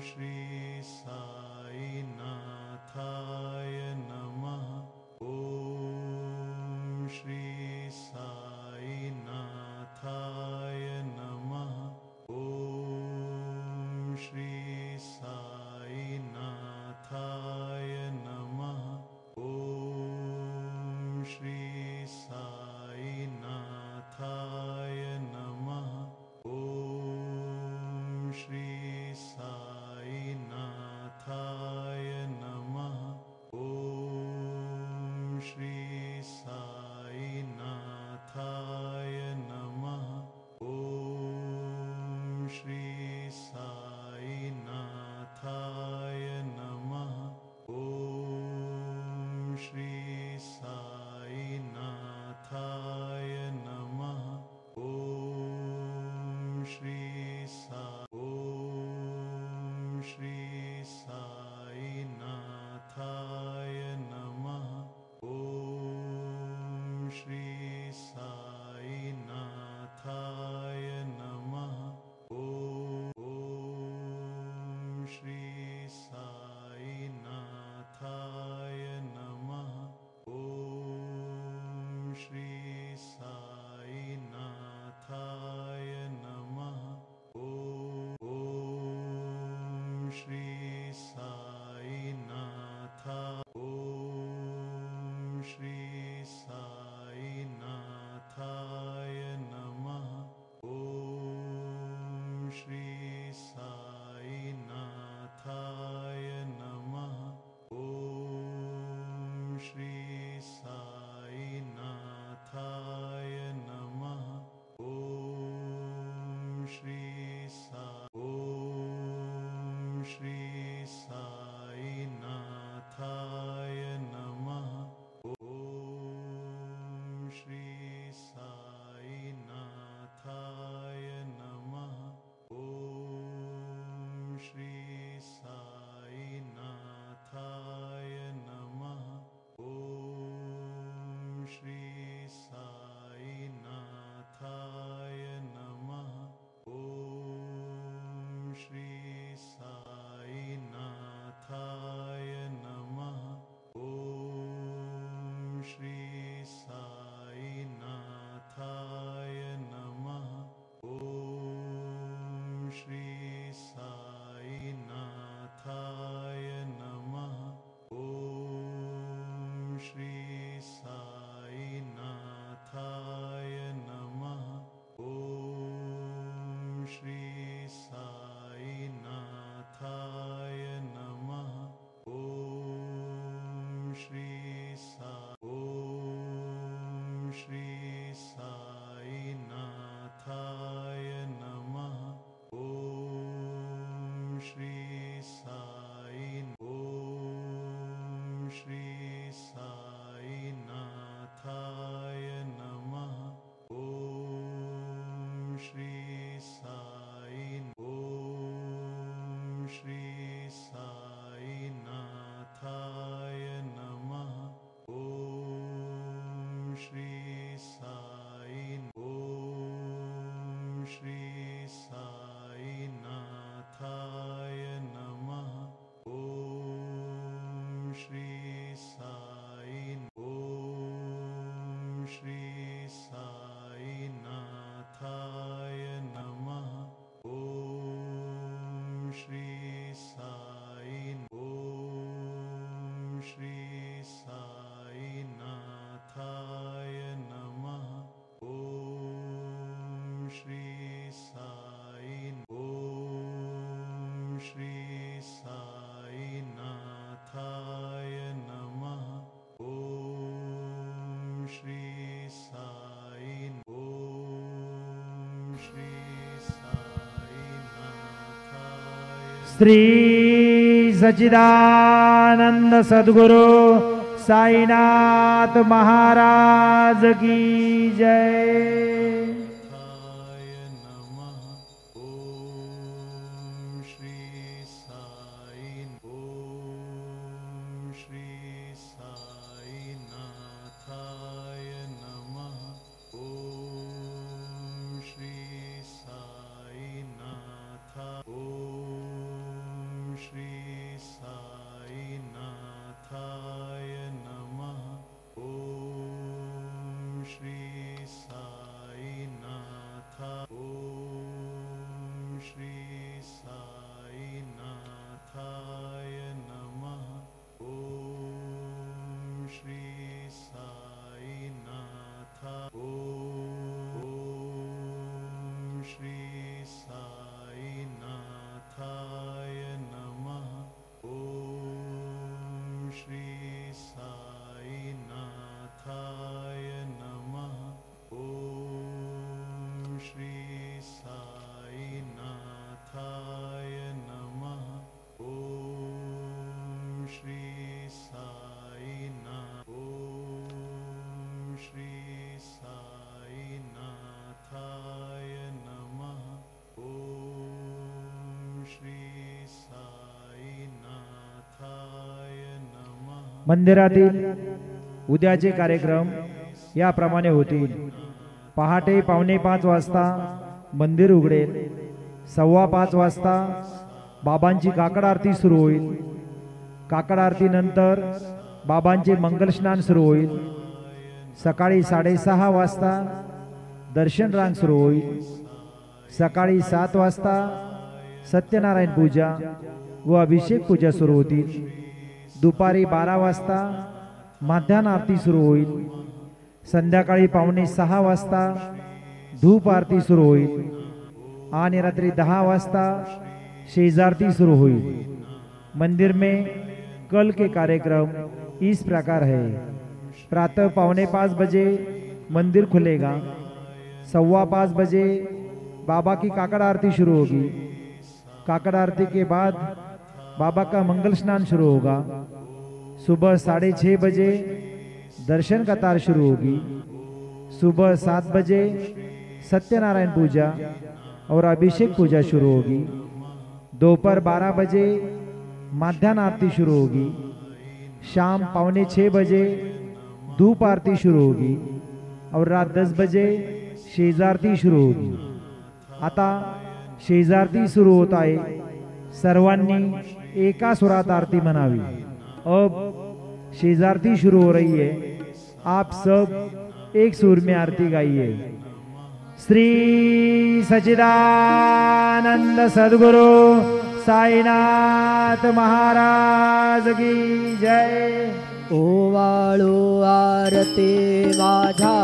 श्री साईनाथाय नमः। ॐ श्री साईनाथाय नमः। ॐ श्री साईनाथाय नमः। ॐ श्री साईनाथाय नमः। ॐ श्री साईनाथाय नमः। ॐ श्री साईनाथाय नमः। ॐ श्री साईनाथाय नमः। ॐ श्री साईनाथाय नमः। ॐ श्री साईनाथाय नमः। ॐ श्री साईनाथाय नमः। ॐ श्री साईनाथाय नमः। ॐ श्री साईनाथाय नमः। ॐ श्री साईनाथा। ॐ श्री साईनाथाय नमः। ॐ श्री साईनाथाय नमः। ॐ श्री साईनाथाय नमः। ॐ श्री साईनाथाय नमः। ॐ श्री साईनाथाय नमः। ॐ श्री साईनाथाय नमः। ॐ श्री साईनाथाय नमः। ॐ श्री साईनाथाय नमः। ॐ श्री साईनाथाय नमः। ॐ श्री साईनाथाय नमः। ॐ श्री साईनाथाय नमः। ॐ श्री साईनाथाय नमः। ॐ श्री साईनाथाय नमः। ॐ श्री साईनाथाय नमः। ॐ श्री साईनाथाय नमः। ॐ श्री साईनाथाय नमः। ॐ श्री साईनाथाय नमः। ॐ श्री साईनाथाय नमः। ॐ श्री साईनाथाय नमः। ॐ श्री श्री सच्चिदानंद सद्गुरु साईनाथ महाराज की जय। मंदिरातील उद्याचे कार्यक्रम याप्रमाणे होतील. पहाटे 4:45 वाजता मंदिर उघडेल. 5:15 वाजता बाबांची काकड आरती सुरू होईल. काकड आरतीनंतर बाबांचे मंगल स्नान सुरू होईल. सकाळी 6:30 वाजता दर्शन रांग सुरू होईल. सकाळी 7 वाजता सत्यनारायण पूजा व अभिषेक पूजा सुरू होतील. दुपारी 12 वाजता माध्यान्ह आरती सुरू होईल. संध्याकाळी 5:45 वाजता धूप आरती सुरू होईल आणि रात्री 10 वाजता शेजारती शुरू हुई। मंदिर में कल के कार्यक्रम इस प्रकार है। प्रातः 4:45 बजे मंदिर खुलेगा। 5:15 बजे बाबा की काकड़ आरती शुरू होगी। काकड़ आरती के बाद बाबा का मंगल स्नान शुरू होगा। सुबह 6:30 बजे दर्शन कतार शुरू होगी। सुबह 7 बजे सत्यनारायण पूजा और अभिषेक पूजा शुरू होगी। दोपहर 12 बजे माध्यान्ह आरती शुरू होगी। शाम 5:45 बजे धूप आरती शुरू होगी और रात 10 बजे शेजारती शुरू होगी। आता शेजारती सुरू होत आहे। सर्वांनी एका सुरात आरती म्हणावी। अब शेजारती शुरू हो रही है। आप सब एक सुर में आरती गाइए। श्री सच्चिदानंद सद्गुरु साईनाथ महाराज की जय। ओवाळो आरती माझा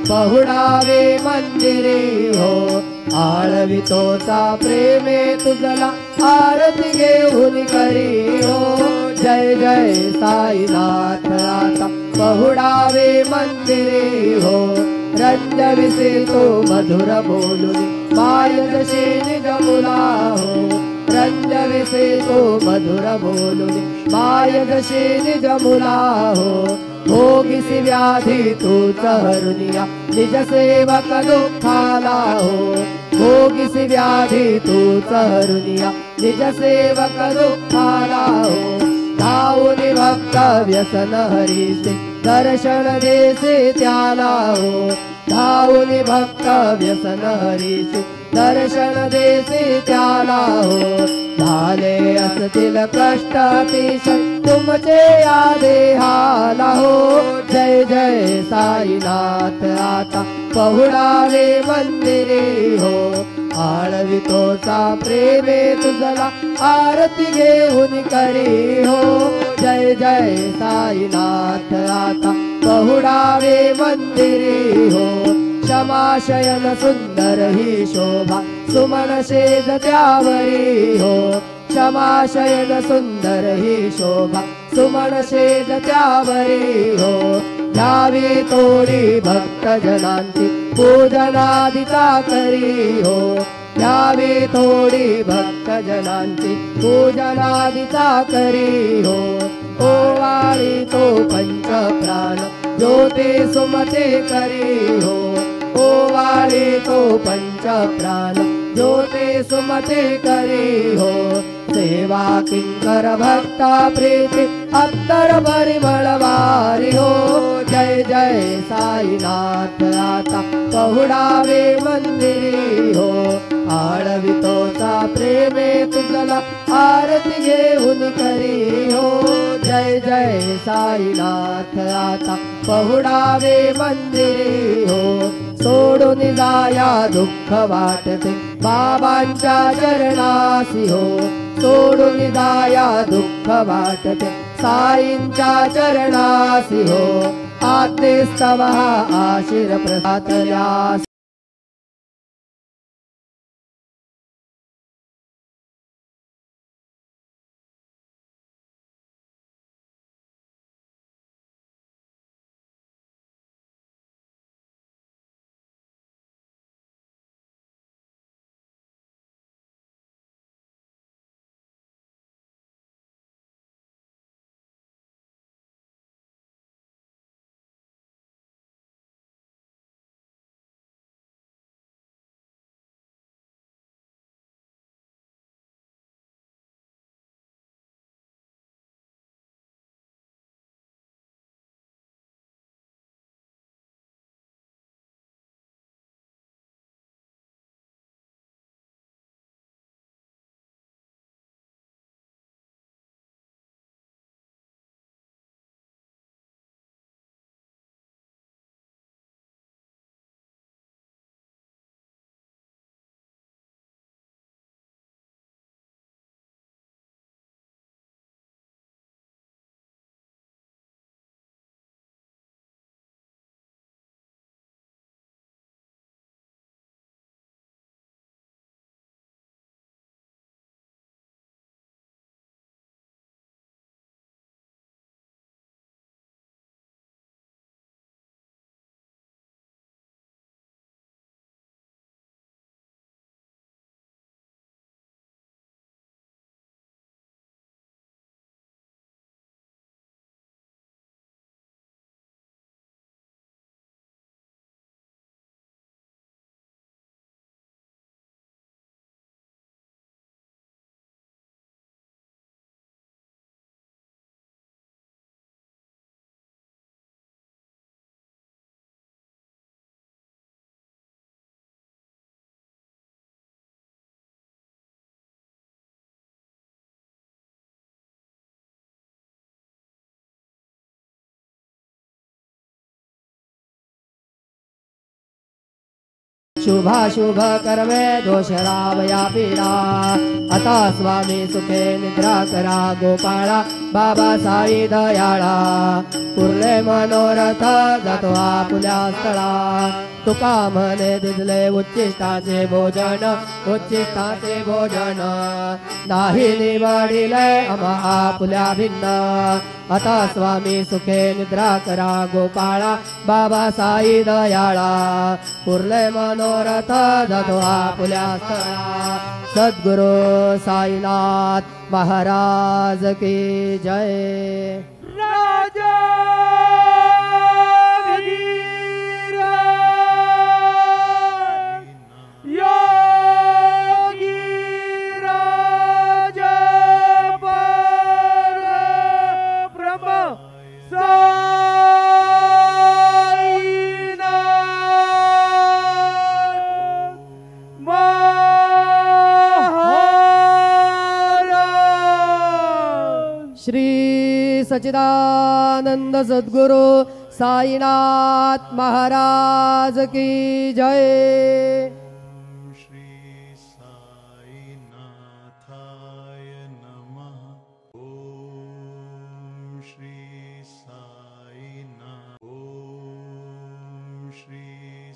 पहुडावे मंदिरे हो आळवितोचा प्रेमे तुझला आरती घेऊन करी हो जय जय साईनाथ आता पहुडावे मंदिरे हो रंजविसे तो मधुर बोलुनी माय जशी निज मुला हो रंजविसे तो मधुर बोलुनी माय जशी निज मुला हो भोगिसी व्याधी तूच हरुनिया निज सेवक दुःखाला हो भोगिसी व्याधी तूच हरुनिया निज सेवक दुःखाला हो धावुनी भक्त व्यसन हरीसे दर्शन देसे त्याला हो धावुनी भक्त व्यसन हरीसे दर्शन देसे त्याला हो झाले असतील कष्ट अतिशय तुमचे या देहाला हो जय जय साईनाथ आता पहुडावे मंदिरे हो आळवितोचा प्रेमे तुझला आरती घेऊन करी हो जय जय साईनाथ आता पहुडावे मंदिरे हो क्षमाशयन सुंदर ही शोभा सुमन शेज त्यावरी हो क्षमाशयन सुंदर ही शोभा सुमन शेज त्यावरी हो यावी तोडी भक्त जनांची पूजनादिता करी हो यावी थोडी भक्त जनांची पूजनादिता करी हो ओवाळी तो पंच प्राण ज्योती सुमते करी हो ओवाळी तो पंच प्राण ज्योती सुमते करी हो सेवा किंकर भक्ता प्रीति अत्तर परिमळवारी हो जय जय साईनाथ आता पहुडावे मंदिरी हो आळवितोचा प्रेमे तुझला आरती घेऊन करी हो जय जय साईनाथ आता पहुडावे मंदिरी हो सोडून जाया दुःख वाटते बाबांच्या चरणासी हो सोडून जाया दुःख वाटते साईंच्या चरणासी हो आत्मेस्तव आशीर प्रसादल्यास शुभाशुभ कर्मे दोषरावया पीडा आता स्वामी सुखे निद्रा करा गोपाळा बाबा साई दयाळा पुरले मनोरथ जातो आपुल्या स्थळा तुका म्हणे दिसले उच्चिष्टाचे भोजन उच्चिष्टाचे भोजन नाही निवडिले आम्हा आपुल्या भिन्न आता स्वामी सुखे निद्रा करा गोपाळा बाबा साई दयाळा पुरले मनोरथ जातो आपुल्या स्थळा सद्गुरु साईनाथ महाराज की जय राजा श्री सच्चिदानंद सद्गुरु साईनाथ महाराज की जय श्री साईनाथाय नमः ओम श्री साईनाथ ओम श्री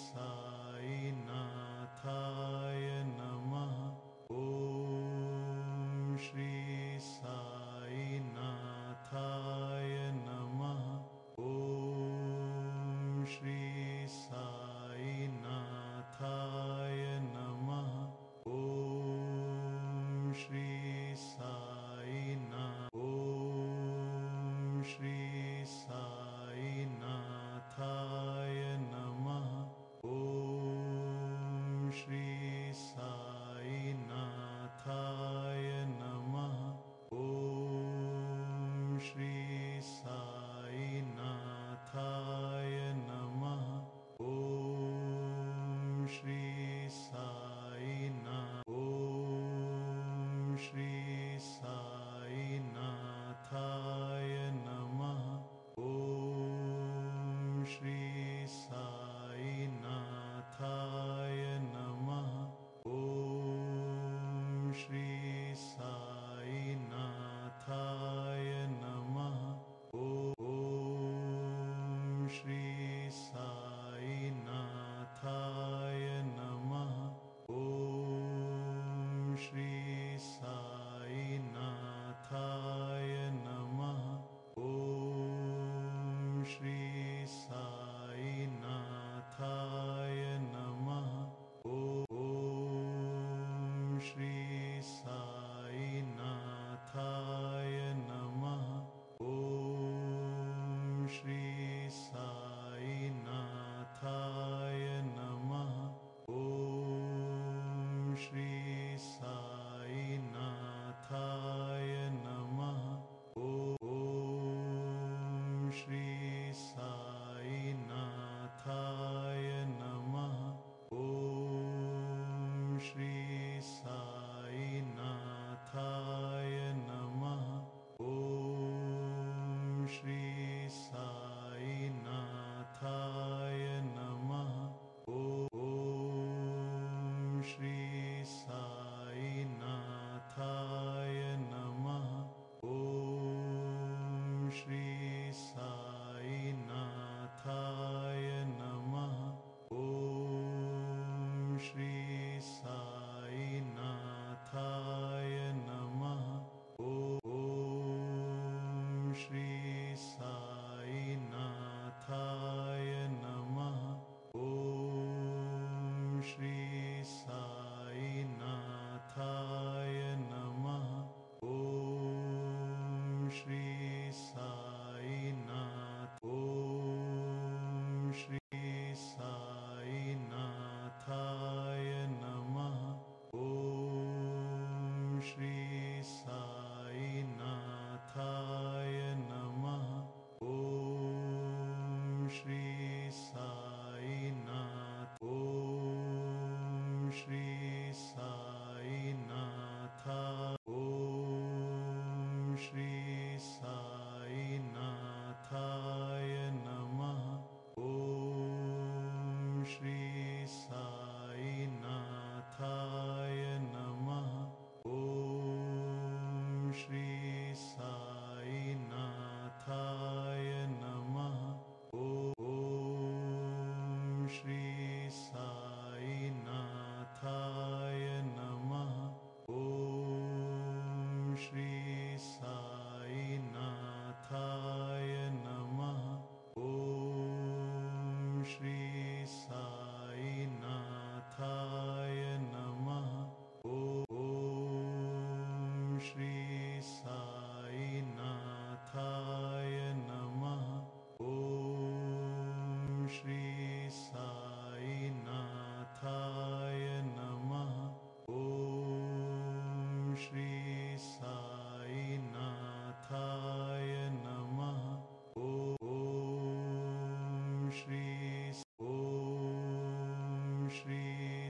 साईनाथाय नमः ओम श्री साईनाथाय नमः ओम श्री साईनाथाय